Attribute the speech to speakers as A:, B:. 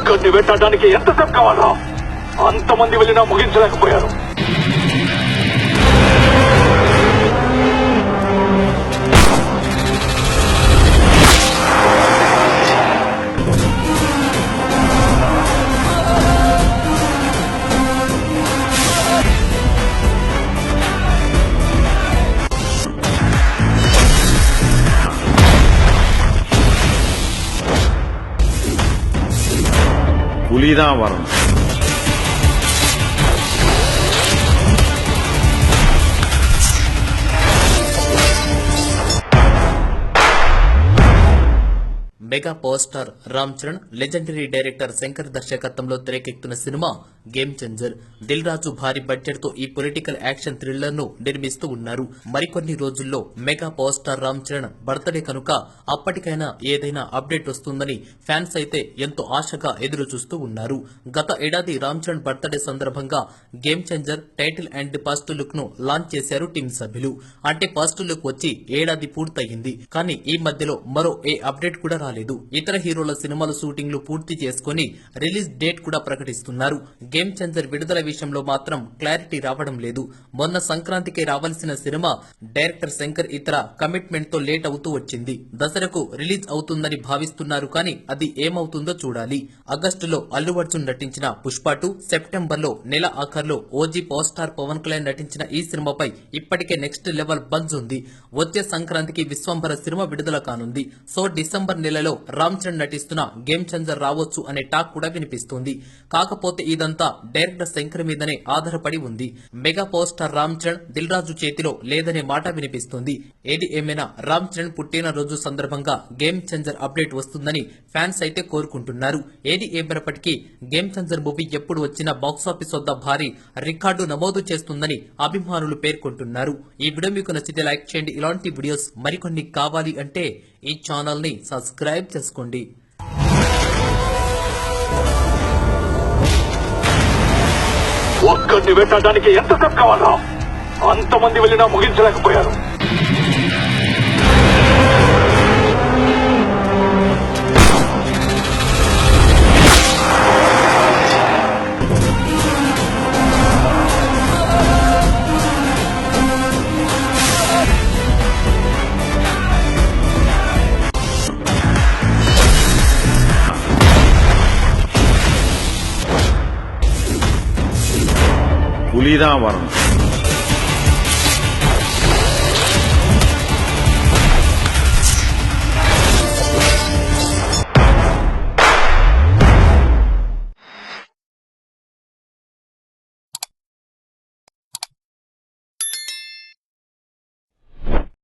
A: ఒక్కడిని వెట్టడానికి ఎంతసేపు కావాలా? అంతమంది వెళ్ళినా ముగించలేకపోయారు.
B: புலிதான் வரணும்.
C: Mega power star Ram Charan, legendary director Shankar దర్శకత్వంలో తెరకెక్కుతున్న cinema game changer. Dil Raju భారీ బడ్జెట్ తో ఈ పొలిటికల్ యాక్షన్ థ్రిల్లర్ ను నిర్మిస్తూ ఉన్నారు. మరికొన్ని రోజుల్లో mega power star Ram Charan birthday కనుక అప్పటికైనా ఏదైనా అప్డేట్ వస్తుందని ఫ్యాన్స్ అయితే ఎంతో ఆశగా ఎదురు చూస్తూ ఉన్నారు. గత ఏడాది రామ్ చరణ్ బర్త్డే సందర్భంగా game changer title and first look ను లాంచ్ చేశారు టీం సభ్యులు. అంటే ఫస్ట్ లుక్ వచ్చి ఏడాది పూర్తయింది. కానీ ఈ మధ్యలో మరో ఏ అప్డేట్ కూడా రాలేదు. ఇతర హీరోల సినిమాల షూటింగ్లు పూర్తి చేసుకుని రిలీజ్ డేట్ కూడా ప్రకటిస్తున్నారు. గేమ్ చేంజర్ విడుదల విషయంలో మాత్రం క్లారిటీ రావడం లేదు. మొన్న సంక్రాంతికి రావాల్సిన సినిమా డైరెక్టర్ శంకర్ ఇతర కమిట్మెంట్ తో లేట్ అవుతూ వచ్చింది. దసరకు రిలీజ్ అవుతుందని భావిస్తున్నారు. కానీ అది ఏమవుతుందో చూడాలి. ఆగస్టులో అల్లు అర్జున్ నటించిన పుష్ప 2, సెప్టెంబర్ లో నెల ఆఖర్లో OG power star Pawan Kalyan నటించిన ఈ సినిమాపై ఇప్పటికే నెక్స్ట్ లెవెల్ బజ్ ఉంది. వచ్చే సంక్రాంతికి విశ్వంభర సినిమా విడుదల కానుంది. సో డిసెంబర్ నెలలో రామ్ చరణ్ నటిస్తున్న గేమ్ చేంజర్ రావచ్చు అనే టాక్ కూడా వినిపిస్తుంది. కాకపోతే ఇదంతా డైరెక్టర్ శంకర్ మీదనే ఆధారపడి ఉంది. Mega power star Ram Charan Dil Raju చేతిలో లేదనే మాట వినిపిస్తుంది. ఏది ఏమైనా రామ్ చరణ్ పుట్టినరోజు సందర్భంగా గేమ్ చేంజర్ అప్డేట్ వస్తుందని ఫ్యాన్స్ అయితే కోరుకుంటున్నారు. ఏది ఏమైనప్పటికీ గేమ్ చేంజర్ మూవీ ఎప్పుడు వచ్చినా బాక్సాఫీస్ వద్ద భారీ రికార్డు నమోదు చేస్తుందని అభిమానులు పేర్కొంటున్నారు. ఈ వీడియో మీకు నచ్చితే లైక్ చేయండి. ఇలాంటి వీడియోస్ మరికొన్ని కావాలి అంటే ఈ ఛానల్ ని సబ్స్క్రైబ్ చేసుకోండి.
A: ఒక్కడిని వెట్టడానికి ఎంతసేపు కావాలా? అంతమంది వెళ్ళినా ముగించలేకపోయారు.
B: புலிதான் வரணும்.